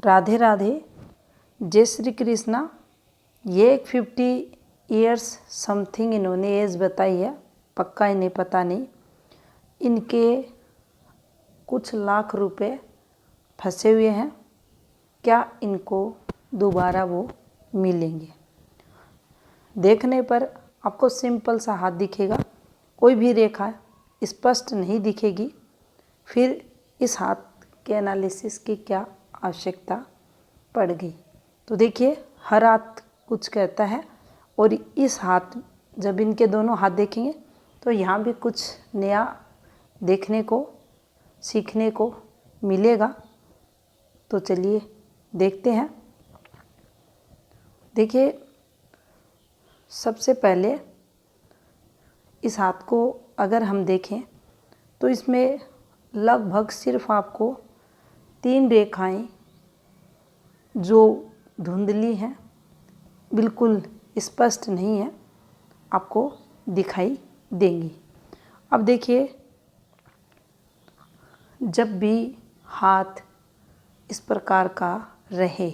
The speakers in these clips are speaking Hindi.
राधे राधे, जय श्री कृष्णा। ये एक 50 ईयर्स समथिंग इन्होंने एज बताई है, पक्का इन्हें पता नहीं। इनके कुछ लाख रुपए फंसे हुए हैं, क्या इनको दोबारा वो मिलेंगे? देखने पर आपको सिंपल सा हाथ दिखेगा, कोई भी रेखा स्पष्ट नहीं दिखेगी। फिर इस हाथ के एनालिसिस की क्या आवश्यकता पड़ गई? तो देखिए, हर हाथ कुछ कहता है, और इस हाथ जब इनके दोनों हाथ देखेंगे तो यहाँ भी कुछ नया देखने को सीखने को मिलेगा। तो चलिए देखते हैं। देखिए, सबसे पहले इस हाथ को अगर हम देखें तो इसमें लगभग सिर्फ आपको 3 रेखाएं जो धुंधली हैं, बिल्कुल स्पष्ट नहीं है, आपको दिखाई देंगी। अब देखिए, जब भी हाथ इस प्रकार का रहे,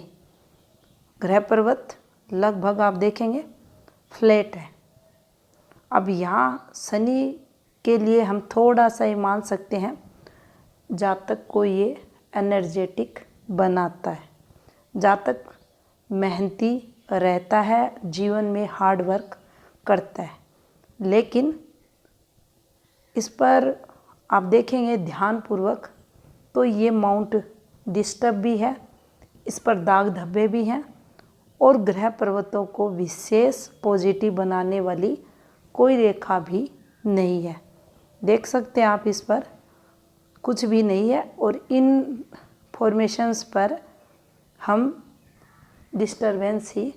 ग्रह पर्वत लगभग आप देखेंगे फ्लैट है। अब यहाँ शनि के लिए हम थोड़ा सा ही मान सकते हैं, जातक को ये एनर्जेटिक बनाता है, जातक मेहनती रहता है, जीवन में हार्ड वर्क करता है। लेकिन इस पर आप देखेंगे ध्यानपूर्वक तो ये माउंट डिस्टर्ब भी है, इस पर दाग धब्बे भी हैं, और ग्रह पर्वतों को विशेष पॉजिटिव बनाने वाली कोई रेखा भी नहीं है। देख सकते हैं आप, इस पर कुछ भी नहीं है, और इन फॉर्मेशंस पर हम डिस्टरबेंस ही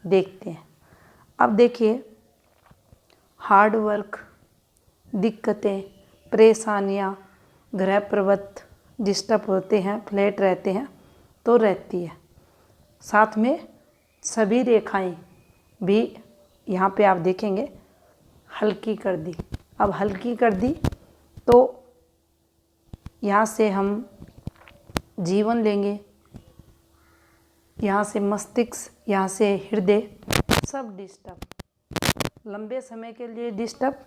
देखते हैं। अब देखिए, हार्ड वर्क, दिक्कतें, परेशानियाँ, ग्रह पर्वत डिस्टर्ब होते हैं, फ्लैट रहते हैं तो रहती है। साथ में सभी रेखाएं भी यहाँ पे आप देखेंगे हल्की कर दी। अब हल्की कर दी तो यहाँ से हम जीवन लेंगे, यहाँ से मस्तिष्क, यहाँ से हृदय, सब डिस्टर्ब, लंबे समय के लिए डिस्टर्ब,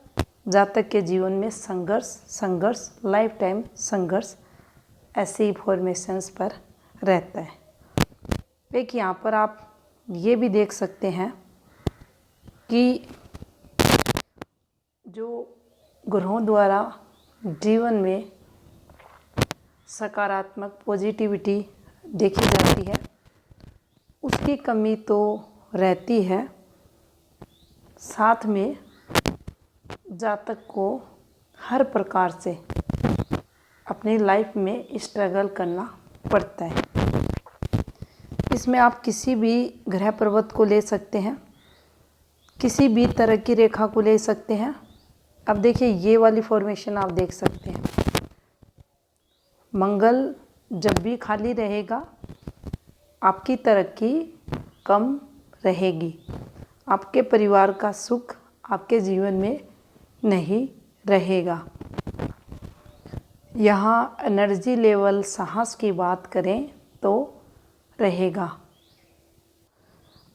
जातक के जीवन में संघर्ष संघर्ष, लाइफ टाइम संघर्ष, ऐसे ही फॉर्मेशंस पर रहता है। एक यहाँ पर आप ये भी देख सकते हैं कि जो ग्रहों द्वारा जीवन में सकारात्मक पॉजिटिविटी देखी जाती है, उसकी कमी तो रहती है। साथ में जातक को हर प्रकार से अपनी लाइफ में स्ट्रगल करना पड़ता है। इसमें आप किसी भी ग्रह पर्वत को ले सकते हैं, किसी भी तरह की रेखा को ले सकते हैं। अब देखिए, ये वाली फॉर्मेशन आप देख सकते हैं। मंगल जब भी खाली रहेगा, आपकी तरक्की कम रहेगी, आपके परिवार का सुख आपके जीवन में नहीं रहेगा। यहाँ एनर्जी लेवल, साहस की बात करें तो रहेगा।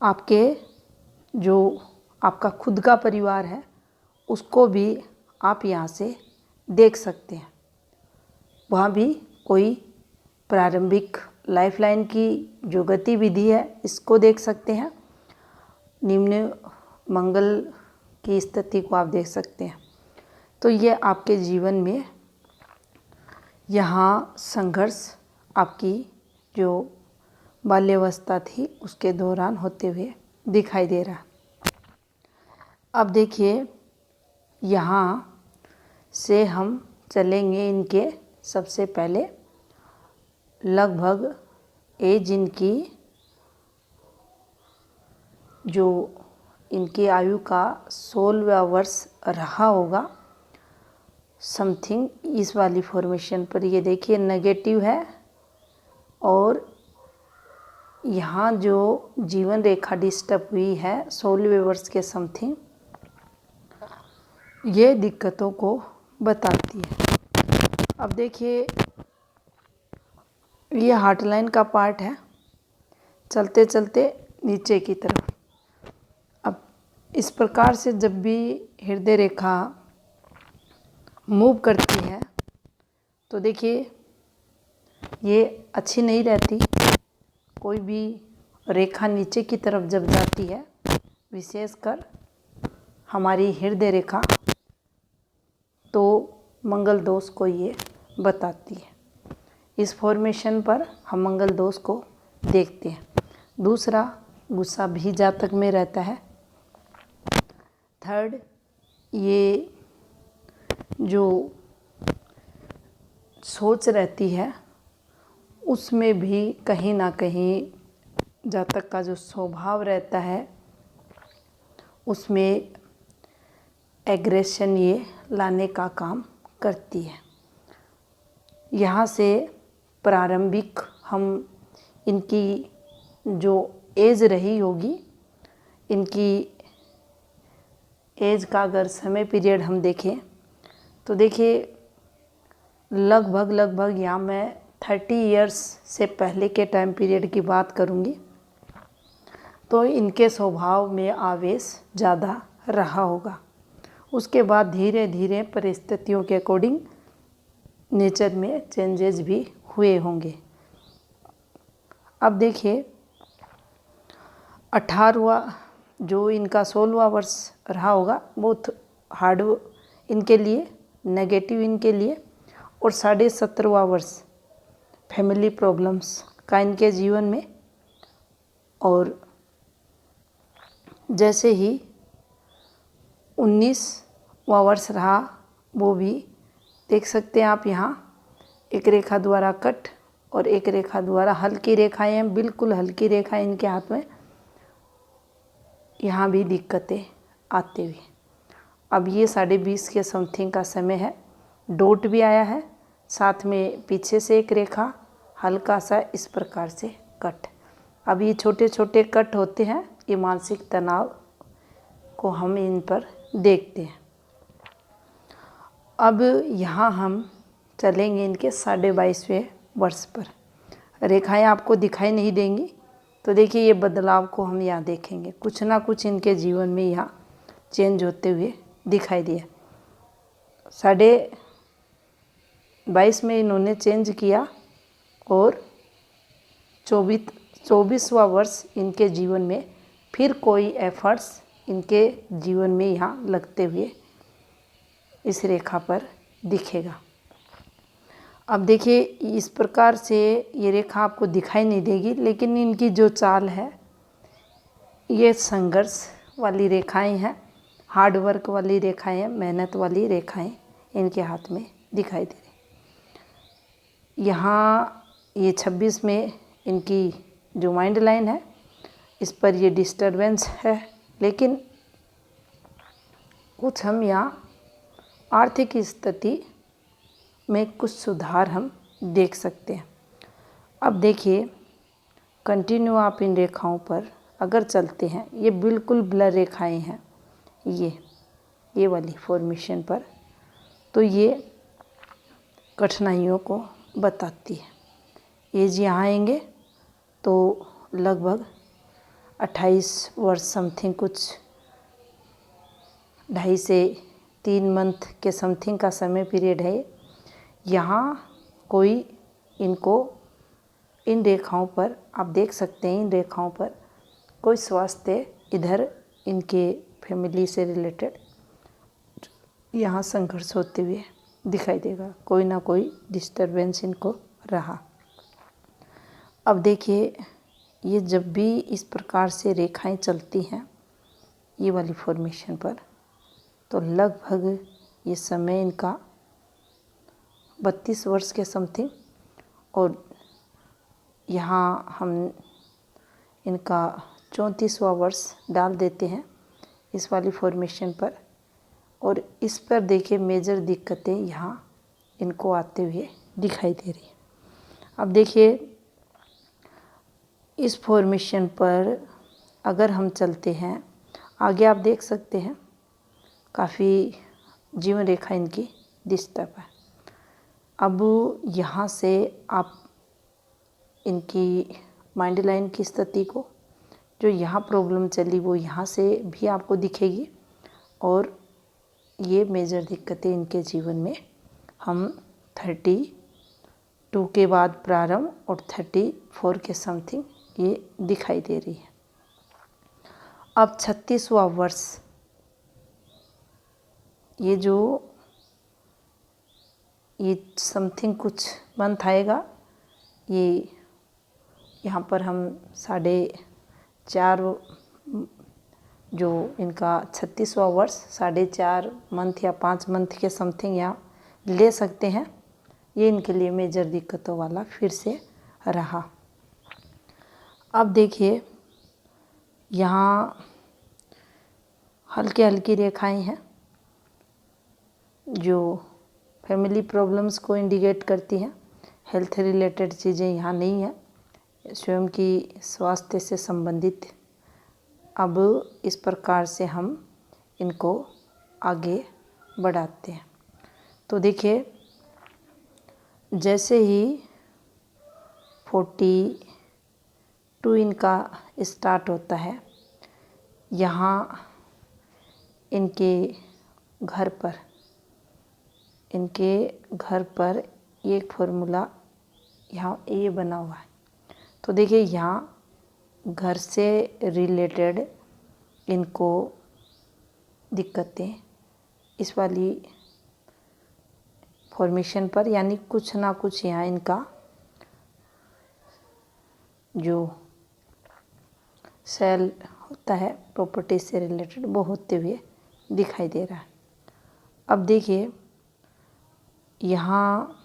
आपके जो आपका खुद का परिवार है, उसको भी आप यहाँ से देख सकते हैं। वहाँ भी कोई प्रारंभिक लाइफलाइन की जो गतिविधि है, इसको देख सकते हैं। निम्न मंगल की स्थिति को आप देख सकते हैं। तो ये आपके जीवन में यहाँ संघर्ष आपकी जो बाल्यावस्था थी उसके दौरान होते हुए दिखाई दे रहा। अब देखिए, यहाँ से हम चलेंगे इनके सबसे पहले लगभग एज इनकी, जो इनकी आयु का 16वां वर्ष रहा होगा समथिंग। इस वाली फॉर्मेशन पर ये देखिए नेगेटिव है, और यहाँ जो जीवन रेखा डिस्टर्ब हुई है 16वें वर्ष के समथिंग, ये दिक्कतों को बताती है। अब देखिए, ये हार्ट लाइन का पार्ट है, चलते चलते नीचे की तरफ। अब इस प्रकार से जब भी हृदय रेखा मूव करती है तो देखिए ये अच्छी नहीं रहती। कोई भी रेखा नीचे की तरफ जब जाती है, विशेषकर हमारी हृदय रेखा, तो मंगल दोष को ये बताती है। इस फॉर्मेशन पर हम मंगल दोष को देखते हैं। दूसरा, गुस्सा भी जातक में रहता है। थर्ड, ये जो सोच रहती है उसमें भी कहीं ना कहीं जातक का जो स्वभाव रहता है उसमें एग्रेशन ये लाने का काम करती है। यहाँ से प्रारंभिक हम इनकी जो एज रही होगी, इनकी एज का अगर समय पीरियड हम देखें तो देखिए लगभग यहाँ मैं 30 इयर्स से पहले के टाइम पीरियड की बात करूँगी तो इनके स्वभाव में आवेश ज़्यादा रहा होगा। उसके बाद धीरे धीरे परिस्थितियों के अकॉर्डिंग नेचर में चेंजेस भी हुए होंगे। अब देखिए 18वां जो इनका 16वां वर्ष रहा होगा बहुत हार्ड इनके लिए, नेगेटिव इनके लिए, और 17.5वां वर्ष फैमिली प्रॉब्लम्स का इनके जीवन में। और जैसे ही 19वां वर्ष रहा वो भी देख सकते हैं आप, यहाँ एक रेखा द्वारा कट और एक रेखा द्वारा हल्की रेखाएं हैं, बिल्कुल हल्की रेखाएं इनके हाथ में। यहाँ भी दिक्कतें आते हुए। अब ये 20:30 के समथिंग का समय है। डॉट भी आया है, साथ में पीछे से एक रेखा हल्का सा इस प्रकार से कट। अब ये छोटे छोटे कट होते हैं, ये मानसिक तनाव को हम इन पर देखते हैं। अब यहाँ हम चलेंगे इनके 22.5वें वर्ष पर। रेखाएं आपको दिखाई नहीं देंगी तो देखिए ये बदलाव को हम यहाँ देखेंगे। कुछ ना कुछ इनके जीवन में यहाँ चेंज होते हुए दिखाई दिया। 22.5 में इन्होंने चेंज किया और 24वां वर्ष इनके जीवन में फिर कोई एफर्ट्स इनके जीवन में यहाँ लगते हुए इस रेखा पर दिखेगा। अब देखिए इस प्रकार से ये रेखा आपको दिखाई नहीं देगी, लेकिन इनकी जो चाल है ये संघर्ष वाली रेखाएं हैं, हार्ड वर्क वाली रेखाएं हैं, मेहनत वाली रेखाएं इनके हाथ में दिखाई दे रही। यहाँ ये 26 में इनकी जो माइंड लाइन है इस पर ये डिस्टरबेंस है, लेकिन कुछ हम यहाँ आर्थिक स्थिति में कुछ सुधार हम देख सकते हैं। अब देखिए कंटिन्यू आप इन रेखाओं पर अगर चलते हैं, ये बिल्कुल ब्लर रेखाएं हैं ये वाली फॉर्मेशन पर, तो ये कठिनाइयों को बताती है। एज यहाँ आएंगे तो लगभग 28 वर्ष समथिंग, कुछ 2.5 से 3 मंथ के समथिंग का समय पीरियड है। यहाँ कोई इनको इन रेखाओं पर आप देख सकते हैं, इन रेखाओं पर कोई स्वास्थ्य इधर इनके फैमिली से रिलेटेड यहाँ संघर्ष होते हुए दिखाई देगा। कोई ना कोई डिस्टरबेंस इनको रहा। अब देखिए ये जब भी इस प्रकार से रेखाएं चलती हैं ये वाली फॉर्मेशन पर, तो लगभग ये समय इनका 32 वर्ष के समथिंग, और यहाँ हम इनका 34वां वर्ष डाल देते हैं इस वाली फॉर्मेशन पर। और इस पर देखिए मेजर दिक्कतें यहाँ इनको आते हुए दिखाई दे रही है। अब देखिए इस फॉर्मेशन पर अगर हम चलते हैं आगे, आप देख सकते हैं काफ़ी जीवन रेखा इनकी डिस्टर्ब है। अब यहाँ से आप इनकी माइंड लाइन की स्थिति को। जो यहाँ प्रॉब्लम चली वो यहाँ से भी आपको दिखेगी, और ये मेजर दिक्कतें इनके जीवन में हम 32 के बाद प्रारंभ और 34 के समथिंग ये दिखाई दे रही है। अब 36वां वर्ष, ये समथिंग कुछ मंथ आएगा। ये यहाँ पर हम 4.5 जो इनका 36वां वर्ष 4.5 मंथ या 5 मंथ के समथिंग यहाँ ले सकते हैं। ये इनके लिए मेजर दिक्कतों वाला फिर से रहा। अब देखिए यहाँ हल्की हल्की रेखाएं हैं जो फैमिली प्रॉब्लम्स को इंडिकेट करती हैं। हेल्थ रिलेटेड चीज़ें यहाँ नहीं है, स्वयं की स्वास्थ्य से संबंधित। अब इस प्रकार से हम इनको आगे बढ़ाते हैं। तो देखिए जैसे ही 42 इनका स्टार्ट होता है, यहाँ इनके घर पर एक फॉर्मूला यहाँ ये बना हुआ है। तो देखिए यहाँ घर से रिलेटेड इनको दिक्कतें इस वाली फॉर्मेशन पर, यानी कुछ ना कुछ यहाँ इनका जो सेल होता है प्रॉपर्टी से रिलेटेड वो होते हुए दिखाई दे रहा है। अब देखिए यहाँ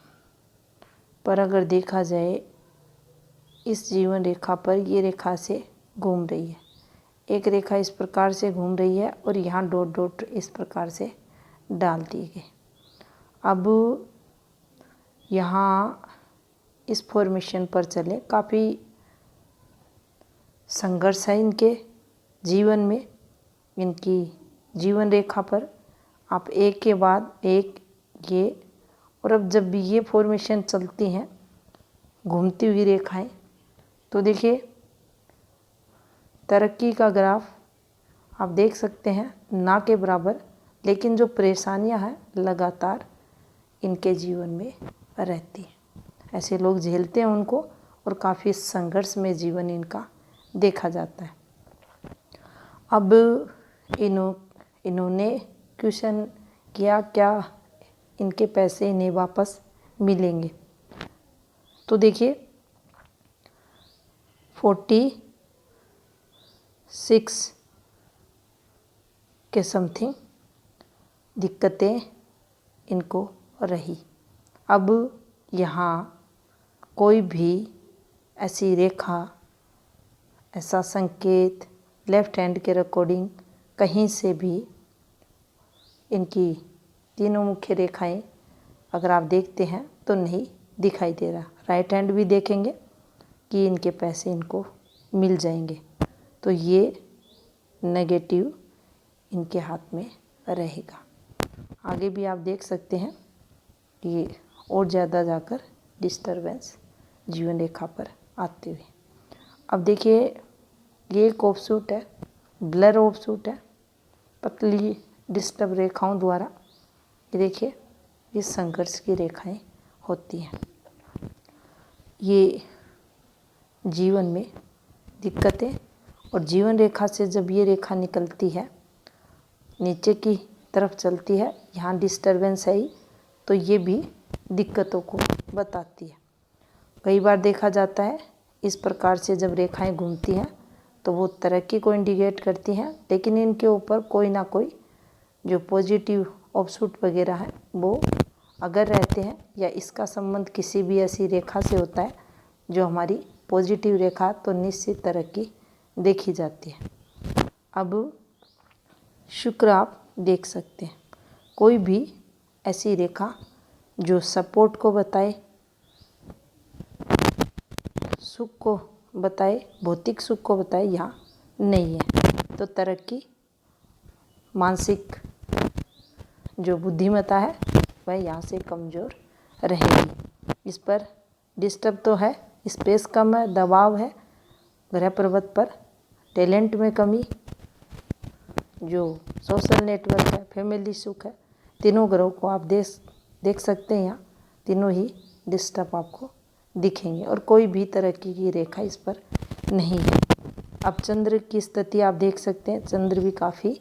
पर अगर देखा जाए, इस जीवन रेखा पर ये रेखा से घूम रही है, एक रेखा इस प्रकार से घूम रही है और यहाँ डॉट डॉट इस प्रकार से डाल दिए गए। अब यहाँ इस फॉर्मेशन पर चले, काफ़ी संघर्ष है इनके जीवन में। इनकी जीवन रेखा पर आप एक के बाद एक ये, और अब जब भी ये फॉर्मेशन चलती हैं घूमती हुई रेखाएं, तो देखिए तरक्की का ग्राफ आप देख सकते हैं ना के बराबर, लेकिन जो परेशानियां हैं लगातार इनके जीवन में रहती हैं। ऐसे लोग झेलते हैं उनको, और काफ़ी संघर्ष में जीवन इनका देखा जाता है। अब इन्होंने क्वेश्चन किया क्या इनके पैसे इन्हें वापस मिलेंगे। तो देखिए 46 के समथिंग दिक्कतें इनको रही। अब यहाँ कोई भी ऐसी रेखा, ऐसा संकेत लेफ्ट हैंड के अकॉर्डिंग कहीं से भी इनकी तीनों मुख्य रेखाएं अगर आप देखते हैं तो नहीं दिखाई दे रहा। राइट हैंड भी देखेंगे कि इनके पैसे इनको मिल जाएंगे, तो ये नेगेटिव इनके हाथ में रहेगा। आगे भी आप देख सकते हैं कि ये और ज़्यादा जाकर डिस्टरबेंस जीवन रेखा पर आते हुए। अब देखिए ये एक ऑफशूट है, ब्लर ऑफशूट है, पतली डिस्टर्ब रेखाओं द्वारा। ये देखिए ये संघर्ष की रेखाएं होती हैं। ये जीवन में दिक्कतें, और जीवन रेखा से जब ये रेखा निकलती है नीचे की तरफ चलती है, यहाँ डिस्टरबेंस है ही, तो ये भी दिक्कतों को बताती है। कई बार देखा जाता है इस प्रकार से जब रेखाएं घूमती हैं तो वो तरक्की को इंडिकेट करती हैं, लेकिन इनके ऊपर कोई ना कोई जो पॉजिटिव ऑफशूट वगैरह है वो अगर रहते हैं, या इसका संबंध किसी भी ऐसी रेखा से होता है जो हमारी पॉजिटिव रेखा, तो निश्चित तरक्की देखी जाती है। अब शुक्र आप देख सकते हैं, कोई भी ऐसी रेखा जो सपोर्ट को बताए, सुख को बताए, भौतिक सुख को बताए, यहाँ नहीं है, तो तरक्की, मानसिक जो बुद्धिमत्ता है वह यहाँ से कमज़ोर रहेगी। इस पर डिस्टर्ब तो है, स्पेस कम है, दबाव है, ग्रह पर्वत पर टैलेंट में कमी, जो सोशल नेटवर्क है, फैमिली सुख है, तीनों ग्रहों को आप देख सकते हैं। यहाँ तीनों ही डिस्टर्ब आपको दिखेंगे और कोई भी तरक्की की रेखा इस पर नहीं है। अब चंद्र की स्थिति आप देख सकते हैं, चंद्र भी काफ़ी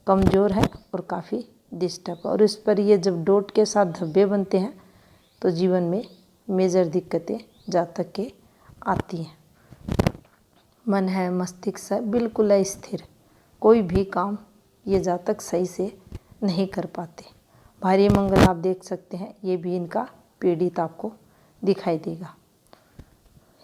कमज़ोर है और काफ़ी डिस्टर्ब, और इस पर ये जब डॉट के साथ धब्बे बनते हैं तो जीवन में मेजर दिक्कतें जातक के आती हैं। मन है, मस्तिष्क है, बिल्कुल अस्थिर, कोई भी काम ये जातक सही से नहीं कर पाते। भारी मंगल आप देख सकते हैं, ये भी इनका पीड़ित आपको दिखाई देगा।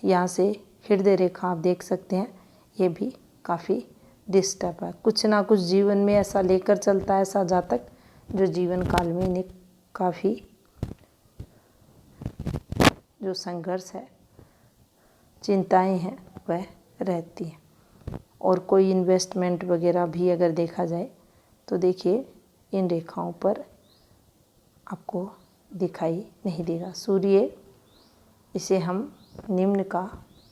यहाँ से हृदय रेखा आप देख सकते हैं, ये भी काफ़ी डिस्टर्ब है। कुछ ना कुछ जीवन में ऐसा लेकर चलता है ऐसा जातक, जो जीवन काल में इन्हें काफ़ी जो संघर्ष है, चिंताएं हैं, वह रहती हैं। और कोई इन्वेस्टमेंट वगैरह भी अगर देखा जाए तो देखिए इन रेखाओं पर आपको दिखाई नहीं देगा। सूर्य, इसे हम निम्न का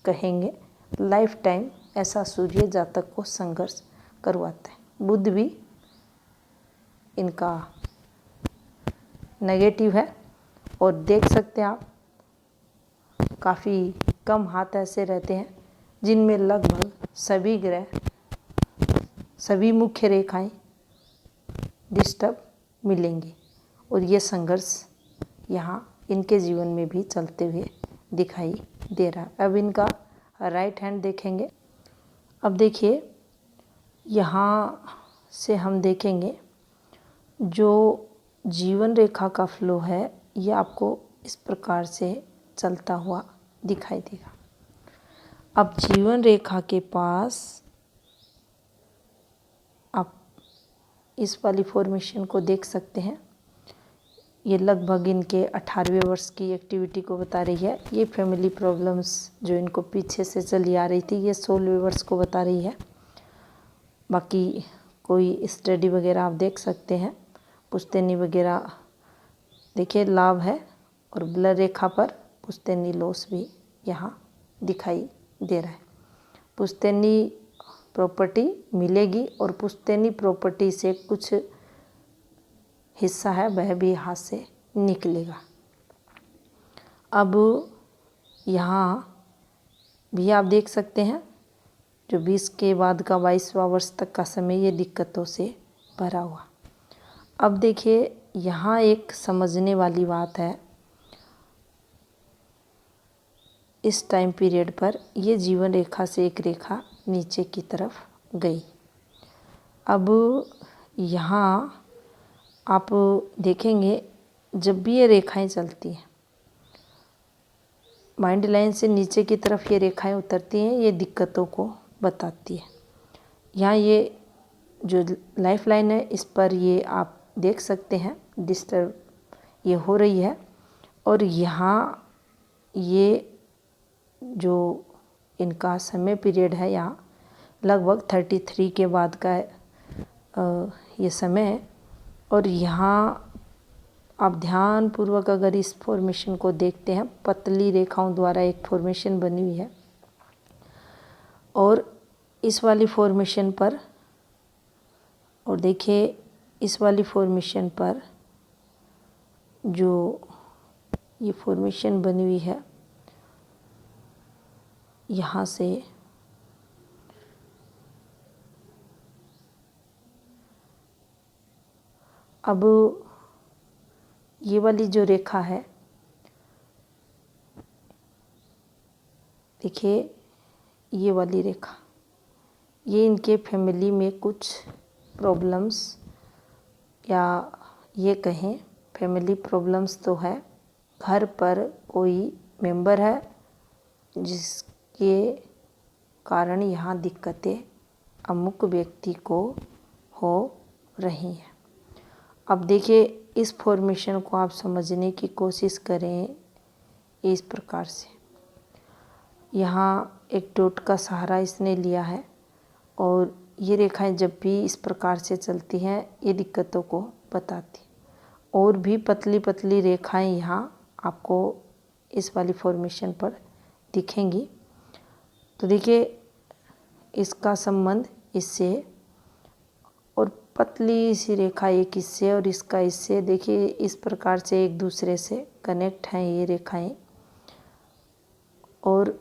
कहेंगे, लाइफ टाइम ऐसा सूर्य जातक को संघर्ष करवाता है। बुध भी इनका नेगेटिव है, और देख सकते हैं आप काफ़ी कम हाथ ऐसे रहते हैं जिनमें लगभग सभी ग्रह, सभी मुख्य रेखाएं डिस्टर्ब मिलेंगी, और ये संघर्ष यहाँ इनके जीवन में भी चलते हुए दिखाई दे रहा है। अब इनका राइट हैंड देखेंगे। अब देखिए यहाँ से हम देखेंगे जो जीवन रेखा का फ्लो है, ये आपको इस प्रकार से चलता हुआ दिखाई देगा। अब जीवन रेखा के पास आप इस वाली फॉर्मेशन को देख सकते हैं। ये लगभग इनके 18वें वर्ष की एक्टिविटी को बता रही है। ये फैमिली प्रॉब्लम्स जो इनको पीछे से चली आ रही थी, ये 16वें वर्ष को बता रही है। बाकी कोई स्टडी वगैरह आप देख सकते हैं, पुश्तैनी वगैरह देखिए लाभ है, और ब्लर रेखा पर पुश्तैनी लॉस भी यहाँ दिखाई दे रहा है। पुश्तैनी प्रॉपर्टी मिलेगी, और पुश्तैनी प्रॉपर्टी से कुछ हिस्सा है वह भी हाथ से निकलेगा। अब यहाँ भी आप देख सकते हैं जो 20 के बाद का 22वां वर्ष तक का समय ये दिक्कतों से भरा हुआ। अब देखिए यहाँ एक समझने वाली बात है, इस टाइम पीरियड पर ये जीवन रेखा से एक रेखा नीचे की तरफ गई। अब यहाँ आप देखेंगे जब भी ये रेखाएं चलती हैं, माइंड लाइन से नीचे की तरफ ये रेखाएं उतरती हैं, ये दिक्कतों को बताती है। यहाँ ये जो लाइफ लाइन है इस पर ये आप देख सकते हैं डिस्टर्ब ये हो रही है, और यहाँ ये जो इनका समय पीरियड है यहाँ लगभग 33 के बाद का ये समय है। और यहाँ आप ध्यानपूर्वक अगर इस फॉर्मेशन को देखते हैं, पतली रेखाओं द्वारा एक फॉर्मेशन बनी हुई है, और इस वाली फॉर्मेशन पर, और देखिए इस वाली फॉर्मेशन पर जो ये फॉर्मेशन बनी हुई है, यहाँ से अब ये वाली जो रेखा है, देखिए ये वाली रेखा, ये इनके फैमिली में कुछ प्रॉब्लम्स, या ये कहें फैमिली प्रॉब्लम्स तो है, घर पर कोई मेंबर है जिसके कारण यहाँ दिक्कतें अमुक व्यक्ति को हो रही हैं। अब देखिए इस फॉर्मेशन को आप समझने की कोशिश करें इस प्रकार से। यहाँ एक डॉट का सहारा इसने लिया है, और ये रेखाएं जब भी इस प्रकार से चलती हैं ये दिक्कतों को बताती। और भी पतली पतली रेखाएं यहाँ आपको इस वाली फॉर्मेशन पर दिखेंगी। तो देखिए इसका संबंध इससे, और पतली सी रेखा एक इससे और इसका इससे। देखिए इस प्रकार से एक दूसरे से कनेक्ट हैं ये रेखाएं। और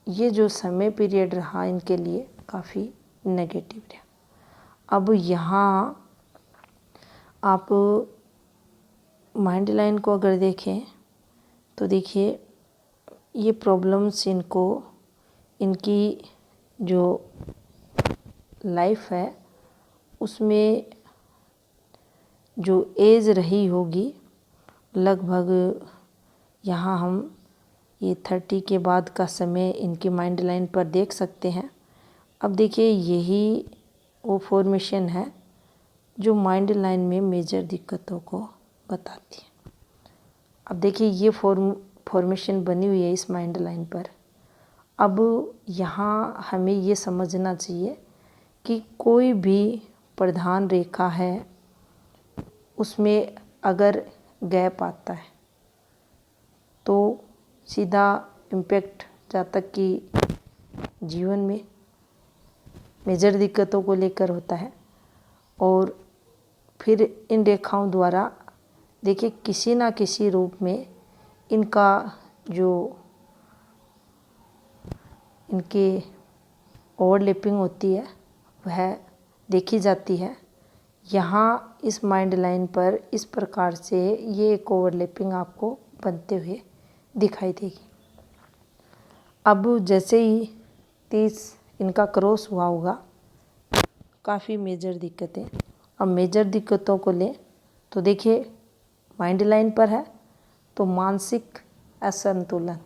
ये जो समय पीरियड रहा इनके लिए काफ़ी नेगेटिव रहा। अब यहाँ आप माइंड लाइन को अगर देखें तो देखिए ये प्रॉब्लम्स इनको, इनकी जो लाइफ है उसमें जो एज रही होगी लगभग, यहाँ हम ये 30 के बाद का समय इनकी माइंड लाइन पर देख सकते हैं। अब देखिए यही वो फॉर्मेशन है जो माइंड लाइन में मेजर दिक्कतों को बताती है। अब देखिए ये फॉर्मेशन बनी हुई है इस माइंड लाइन पर। अब यहाँ हमें ये समझना चाहिए कि कोई भी प्रधान रेखा है उसमें अगर गैप आता है तो सीधा इम्पैक्ट जातक की जीवन में मेजर दिक्कतों को लेकर होता है। और फिर इन रेखाओं द्वारा देखिए किसी ना किसी रूप में इनका जो इनके ओवरलैपिंग होती है वह देखी जाती है। यहाँ इस माइंड लाइन पर इस प्रकार से ये एक ओवरलैपिंग आपको बनते हुए दिखाई देगी। अब जैसे ही 30 इनका क्रॉस हुआ होगा काफ़ी मेजर दिक्कतें। अब मेजर दिक्कतों को लें तो देखिए माइंड लाइन पर है तो मानसिक असंतुलन।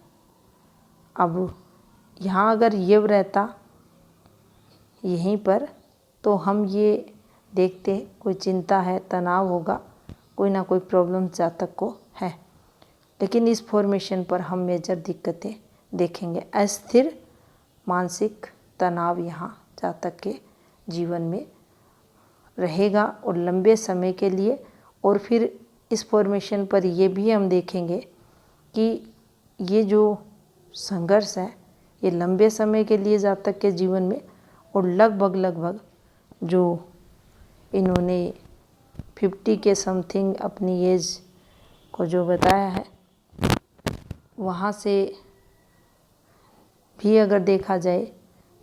अब यहाँ अगर ये रहता यहीं पर तो हम ये देखते कोई चिंता है, तनाव होगा, कोई ना कोई प्रॉब्लम जातक को है। लेकिन इस फॉर्मेशन पर हम मेजर दिक्कतें देखेंगे। अस्थिर मानसिक तनाव यहाँ जातक के जीवन में रहेगा और लंबे समय के लिए। और फिर इस फॉर्मेशन पर ये भी हम देखेंगे कि ये जो संघर्ष है ये लंबे समय के लिए जातक के जीवन में, और लगभग जो इन्होंने 50 के समथिंग अपनी एज को जो बताया है वहाँ से भी अगर देखा जाए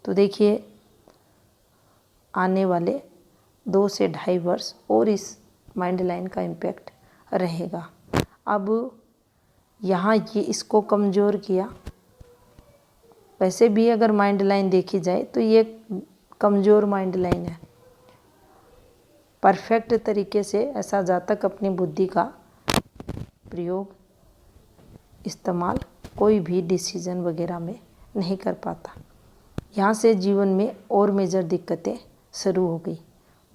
तो देखिए आने वाले 2 से 2.5 वर्ष और इस माइंड लाइन का इम्पैक्ट रहेगा। अब यहाँ ये इसको कमज़ोर किया। वैसे भी अगर माइंड लाइन देखी जाए तो ये कमज़ोर माइंड लाइन है। परफेक्ट तरीके से ऐसा जातक अपनी बुद्धि का प्रयोग, इस्तेमाल कोई भी डिसीजन वगैरह में नहीं कर पाता। यहाँ से जीवन में और मेजर दिक्कतें शुरू हो गई।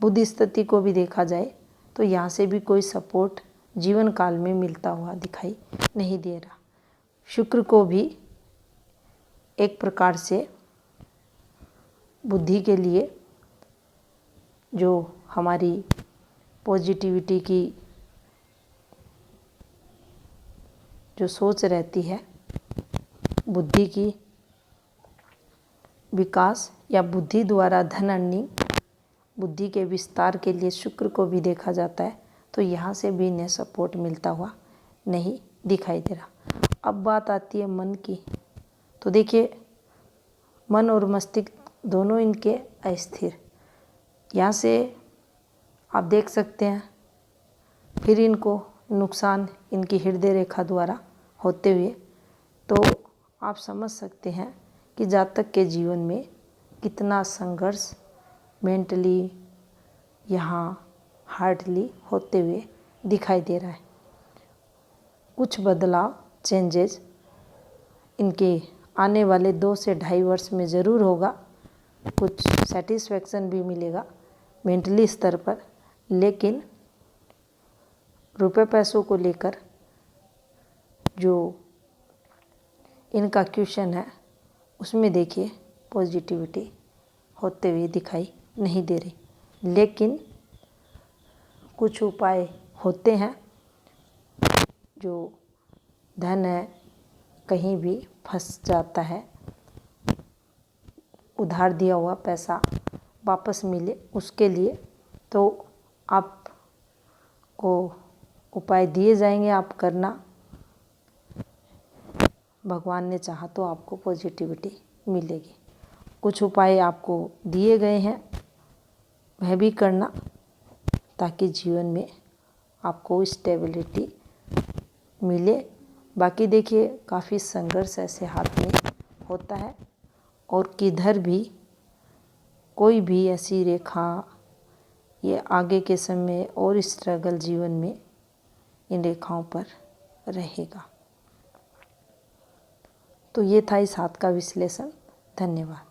बुद्धि स्थिति को भी देखा जाए तो यहाँ से भी कोई सपोर्ट जीवन काल में मिलता हुआ दिखाई नहीं दे रहा। शुक्र को भी एक प्रकार से बुद्धि के लिए जो हमारी पॉजिटिविटी की जो सोच रहती है, बुद्धि की विकास या बुद्धि द्वारा धन अर्निंग, बुद्धि के विस्तार के लिए शुक्र को भी देखा जाता है। तो यहाँ से भी इन्हें सपोर्ट मिलता हुआ नहीं दिखाई दे रहा। अब बात आती है मन की। तो देखिए मन और मस्तिष्क दोनों इनके अस्थिर। यहाँ से आप देख सकते हैं फिर इनको नुकसान इनकी हृदय रेखा द्वारा होते हुए। तो आप समझ सकते हैं कि जातक के जीवन में कितना संघर्ष मेंटली यहाँ हार्डली होते हुए दिखाई दे रहा है। कुछ बदलाव, चेंजेस इनके आने वाले 2 से 2.5 वर्ष में ज़रूर होगा। कुछ सेटिस्फैक्शन भी मिलेगा मेंटली स्तर पर। लेकिन रुपए पैसों को लेकर जो इनका क्वेश्चन है उसमें देखिए पॉजिटिविटी होते हुए दिखाई नहीं दे रही। लेकिन कुछ उपाय होते हैं जो धन है कहीं भी फंस जाता है, उधार दिया हुआ पैसा वापस मिले उसके लिए तो आपको उपाय दिए जाएंगे, आप करना। भगवान ने चाहा तो आपको पॉजिटिविटी मिलेगी। कुछ उपाय आपको दिए गए हैं, वह भी करना ताकि जीवन में आपको स्टेबिलिटी मिले। बाकी देखिए काफ़ी संघर्ष ऐसे हाथ में होता है और किधर भी कोई भी ऐसी रेखा ये आगे के समय और स्ट्रगल जीवन में इन रेखाओं पर रहेगा। तो ये था इस हाथ का विश्लेषण। धन्यवाद।